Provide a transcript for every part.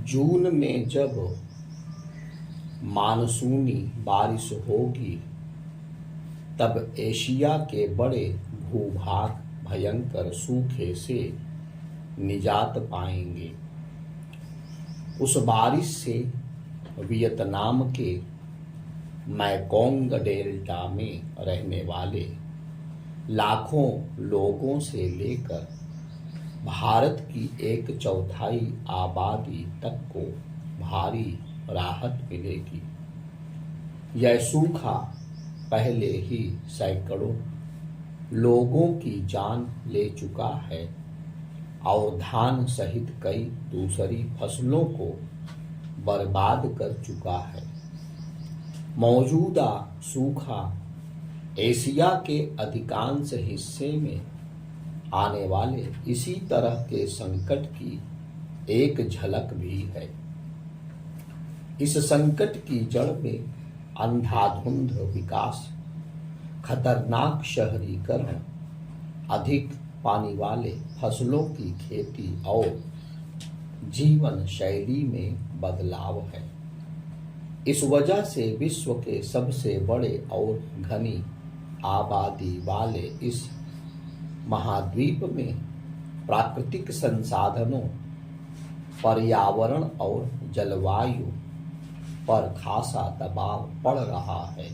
जून में जब मानसूनी बारिश होगी तब एशिया के बड़े भूभाग भयंकर सूखे से निजात पाएंगे। उस बारिश से वियतनाम के मैकोंग डेल्टा में रहने वाले लाखों लोगों से लेकर भारत की 1/4 आबादी तक को भारी राहत मिलेगी। यह सूखा पहले ही सैकड़ों लोगों की जान ले चुका है और धान सहित कई दूसरी फसलों को बर्बाद कर चुका है। मौजूदा सूखा एशिया के अधिकांश हिस्से में आने वाले इसी तरह के संकट की एक झलक भी है। इस संकट की जड़ में अंधाधुंध विकास, खतरनाक शहरीकरण, अधिक पानी वाले फसलों की खेती और जीवन शैली में बदलाव है। इस वजह से विश्व के सबसे बड़े और घनी आबादी वाले इस महाद्वीप में प्राकृतिक संसाधनों, पर्यावरण और जलवायु पर खासा दबाव पड़ रहा है।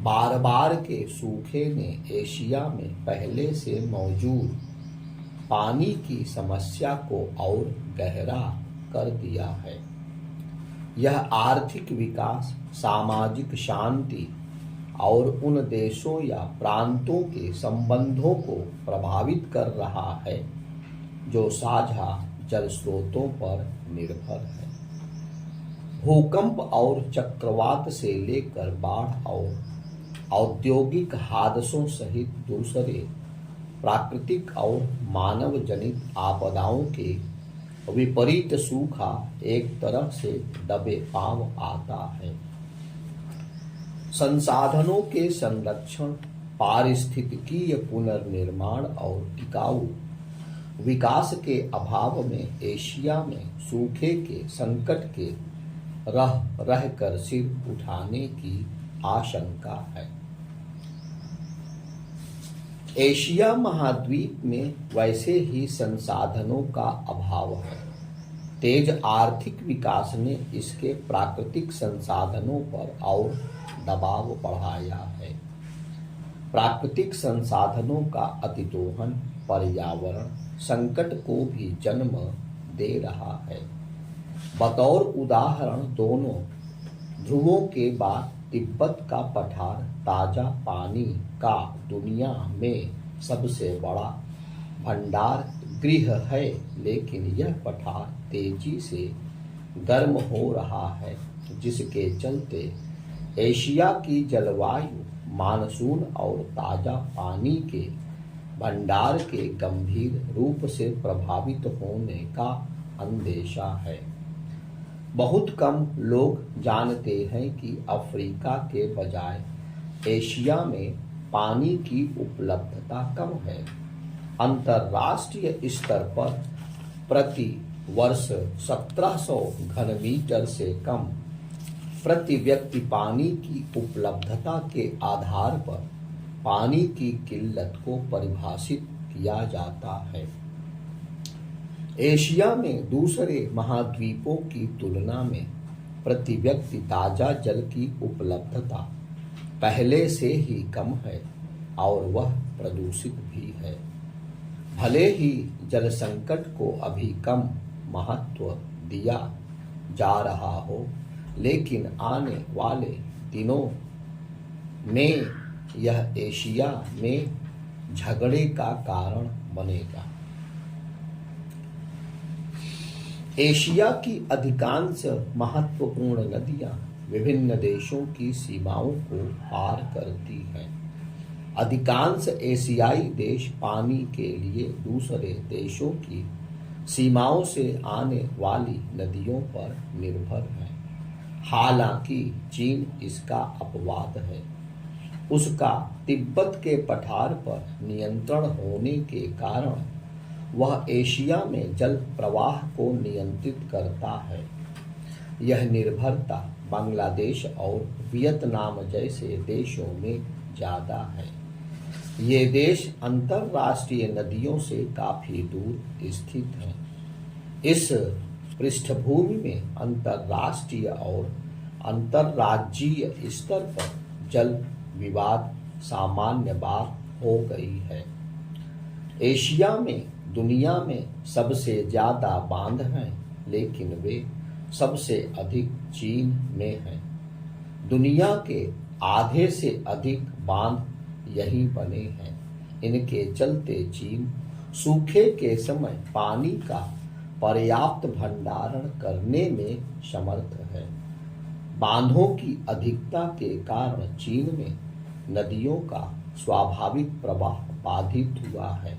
बार बार के सूखे ने एशिया में पहले से मौजूद पानी की समस्या को और गहरा कर दिया है। यह आर्थिक विकास, सामाजिक शांति और उन देशों या प्रांतों के संबंधों को प्रभावित कर रहा है जो साझा जल स्रोतों पर निर्भर है। भूकंप और चक्रवात से लेकर बाढ़ और औद्योगिक हादसों सहित दूसरे प्राकृतिक और मानव जनित आपदाओं के विपरीत सूखा एक तरह से दबे पांव आता है। संसाधनों के संरक्षण, पारिस्थितिकीय पुनर्निर्माण और टिकाऊ विकास के अभाव में एशिया में सूखे के संकट के रह कर सिर उठाने की आशंका है। एशिया महाद्वीप में वैसे ही संसाधनों का अभाव है। तेज आर्थिक विकास ने इसके प्राकृतिक संसाधनों पर और दबाव बढ़ाया है। प्राकृतिक संसाधनों का अतिदोहन पर्यावरण संकट को भी जन्म दे रहा है। बतौर उदाहरण, दोनों ध्रुवों के बाद तिब्बत का पठार ताजा पानी का दुनिया में सबसे बड़ा भंडार गृह है, लेकिन यह पठार तेजी से गर्म हो रहा है, जिसके चलते एशिया की जलवायु मानसून और ताजा पानी के भंडार के गंभीर रूप से प्रभावित होने का अंदेशा है। बहुत कम लोग जानते हैं कि अफ्रीका के बजाय एशिया में पानी की उपलब्धता कम है। अंतर्राष्ट्रीय स्तर पर प्रति वर्ष 1700 घनमीटर से कम प्रति व्यक्ति पानी की उपलब्धता के आधार पर पानी की किल्लत को परिभाषित किया जाता है। एशिया में दूसरे महाद्वीपों की तुलना में प्रति व्यक्ति ताजा जल की उपलब्धता पहले से ही कम है और वह प्रदूषित भी है। भले ही जल संकट को अभी कम महत्व दिया जा रहा हो, लेकिन आने वाले दिनों में यह एशिया में झगड़े का कारण बनेगा। एशिया की अधिकांश महत्वपूर्ण नदियां विभिन्न देशों की सीमाओं को पार करती हैं। अधिकांश एशियाई देश पानी के लिए दूसरे देशों की सीमाओं से आने वाली नदियों पर निर्भर हैं। हालांकि चीन इसका अपवाद है। उसका तिब्बत के पठार पर नियंत्रण होने के कारण वह एशिया में जल प्रवाह को नियंत्रित करता है। यह निर्भरता बांग्लादेश और वियतनाम जैसे देशों में ज़्यादा है। ये देश अंतर्राष्ट्रीय नदियों से काफ़ी दूर स्थित हैं। इस पृष्ठभूमि में अंतर्राष्ट्रीय और अंतर्राज्यीय स्तर पर जल विवाद सामान्य बात हो गई है। एशिया में दुनिया में सबसे ज़्यादा बांध हैं, लेकिन वे सबसे अधिक चीन में हैं। दुनिया के आधे से अधिक बांध यहीं बने हैं। इनके चलते चीन सूखे के समय पानी का पर्याप्त भंडारण करने में समर्थ है। बांधों की अधिकता के कारण चीन में नदियों का स्वाभाविक प्रवाह बाधित हुआ है।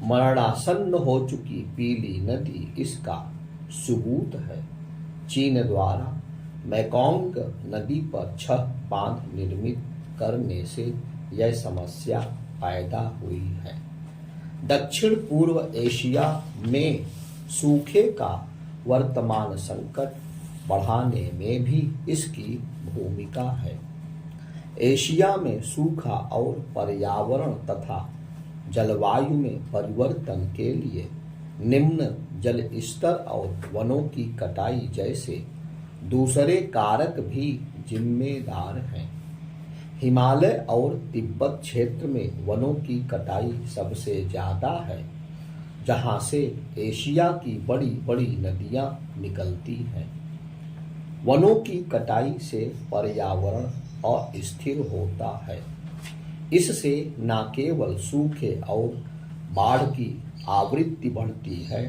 मरणासन्न हो चुकी पीली नदी इसका सबूत है। चीन द्वारा मेकोंग नदी पर 6 बांध निर्मित करने से यह समस्या पैदा हुई है। दक्षिण पूर्व एशिया में सूखे का वर्तमान संकट बढ़ाने में भी इसकी भूमिका है। एशिया में सूखा और पर्यावरण तथा जलवायु में परिवर्तन के लिए निम्न जल स्तर और वनों की कटाई जैसे दूसरे कारक भी जिम्मेदार हैं। हिमालय और तिब्बत क्षेत्र में वनों की कटाई सबसे ज़्यादा है, जहां से एशिया की बड़ी बड़ी नदियां निकलती हैं। वनों की कटाई से पर्यावरण अस्थिर होता है। इससे न केवल सूखे और बाढ़ की आवृत्ति बढ़ती है,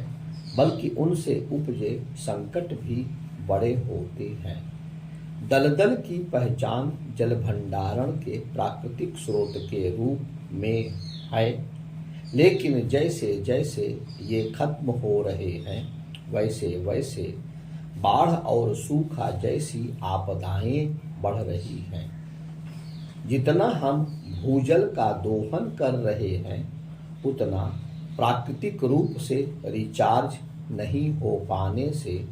बल्कि उनसे उपजे संकट भी बड़े होते हैं। दलदल की पहचान जल भंडारण के प्राकृतिक स्रोत के रूप में है, लेकिन जैसे जैसे ये खत्म हो रहे हैं, वैसे वैसे बाढ़ और सूखा जैसी आपदाएं बढ़ रही हैं। जितना हम भूजल का दोहन कर रहे हैं, उतना प्राकृतिक रूप से रिचार्ज नहीं हो पाने से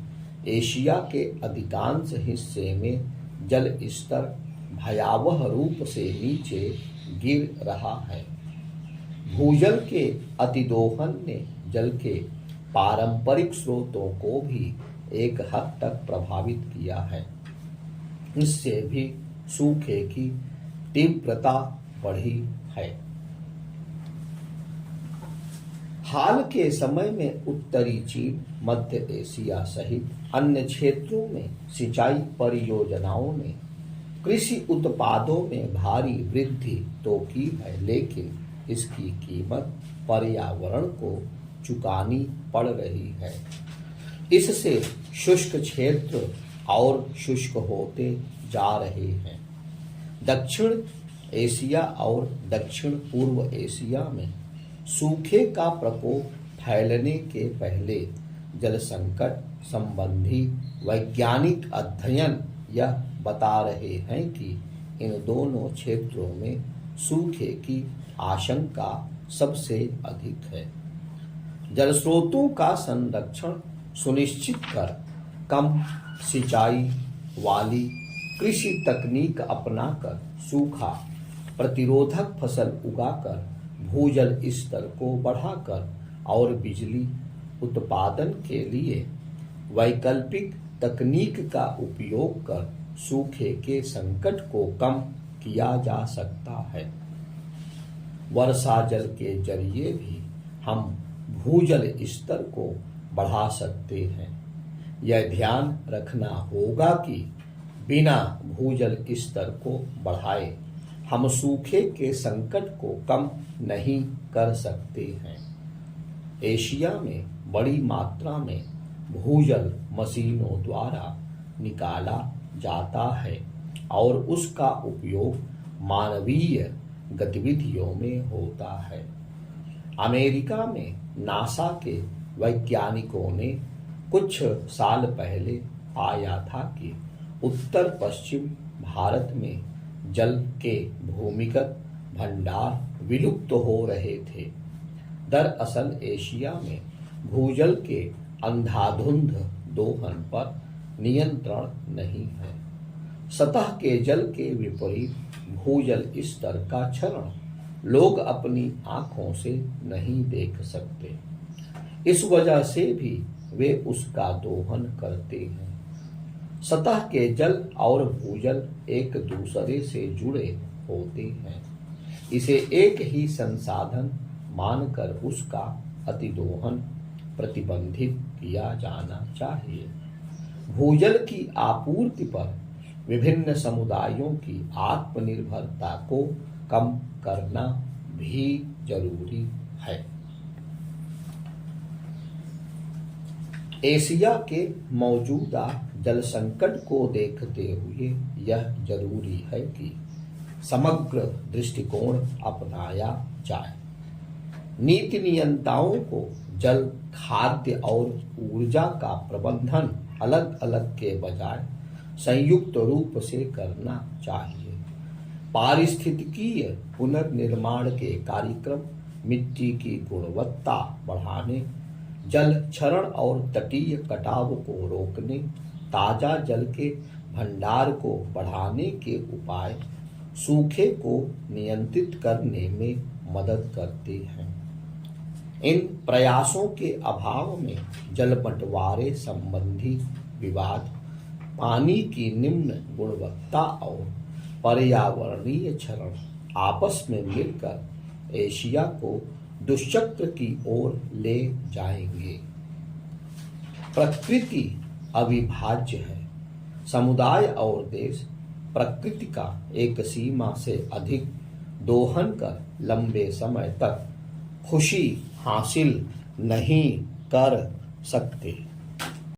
एशिया के अधिकांश हिस्से में जल स्तर भयावह रूप से नीचे गिर रहा है। भूजल के अतिदोहन ने जल के पारंपरिक स्रोतों को भी एक हद तक प्रभावित किया है। इससे भी सूखे की तीव्रता बढ़ी है। हाल के समय में उत्तरी चीन, मध्य एशिया सहित अन्य क्षेत्रों में सिंचाई परियोजनाओं ने कृषि उत्पादों में भारी वृद्धि तो की है, लेकिन इसकी कीमत पर्यावरण को चुकानी पड़ रही है। इससे शुष्क क्षेत्र और शुष्क होते जा रहे हैं। दक्षिण एशिया और दक्षिण पूर्व एशिया में सूखे का प्रकोप फैलने के पहले जल संकट संबंधी वैज्ञानिक अध्ययन यह बता रहे हैं कि इन दोनों क्षेत्रों में सूखे की आशंका सबसे अधिक है। जल स्रोतों का संरक्षण सुनिश्चित कर कम सिंचाई वाली कृषि तकनीक अपनाकर सूखा प्रतिरोधक फसल उगाकर भूजल स्तर को बढ़ाकर और बिजली उत्पादन के लिए वैकल्पिक तकनीक का उपयोग कर सूखे के संकट को कम किया जा सकता है। वर्षा जल के जरिए भी हम भूजल स्तर को बढ़ा सकते हैं। यह ध्यान रखना होगा कि बिना भूजल स्तर को बढ़ाए हम सूखे के संकट को कम नहीं कर सकते हैं। एशिया में बड़ी मात्रा में भूजल मशीनों द्वारा निकाला जाता है और उसका उपयोग मानवीय गतिविधियों में होता है। अमेरिका में नासा के वैज्ञानिकों ने कुछ साल पहले पाया था कि उत्तर पश्चिम भारत में जल के भूमिगत भंडार विलुप्त हो रहे थे। दरअसल एशिया में भूजल के अंधाधुंध दोहन पर नियंत्रण नहीं है। सतह के जल के विपरीत भूजल स्तर का क्षरण लोग अपनी आंखों से नहीं देख सकते। इस वजह से भी वे उसका दोहन करते हैं। सतह के जल और भूजल एक दूसरे से जुड़े होते हैं। इसे एक ही संसाधन मानकर उसका अतिदोहन प्रतिबंधित किया जाना चाहिए। भूजल की आपूर्ति पर विभिन्न समुदायों की आत्मनिर्भरता को कम करना भी जरूरी है। एशिया के मौजूदा जल संकट को देखते हुए यह जरूरी है कि समग्र दृष्टिकोण अपनाया जाए। नीति नियंताओं को जल, खाद्य और ऊर्जा का प्रबंधन अलग अलग के बजाय संयुक्त रूप से करना चाहिए। पारिस्थितिकीय पुनर्निर्माण के कार्यक्रम मिट्टी की गुणवत्ता बढ़ाने, जल क्षरण और तटीय कटाव को रोकने, ताजा जल के भंडार को बढ़ाने के उपाय सूखे को नियंत्रित करने में मदद करते हैं। इन प्रयासों के अभाव में जल बंटवारे संबंधी विवाद, पानी की निम्न गुणवत्ता और पर्यावरणीय क्षरण आपस में मिलकर एशिया को दुष्चक्र की ओर ले जाएंगे। प्रकृति अविभाज्य है। समुदाय और देश प्रकृति का एक सीमा से अधिक दोहन कर लंबे समय तक खुशी हासिल नहीं कर सकते।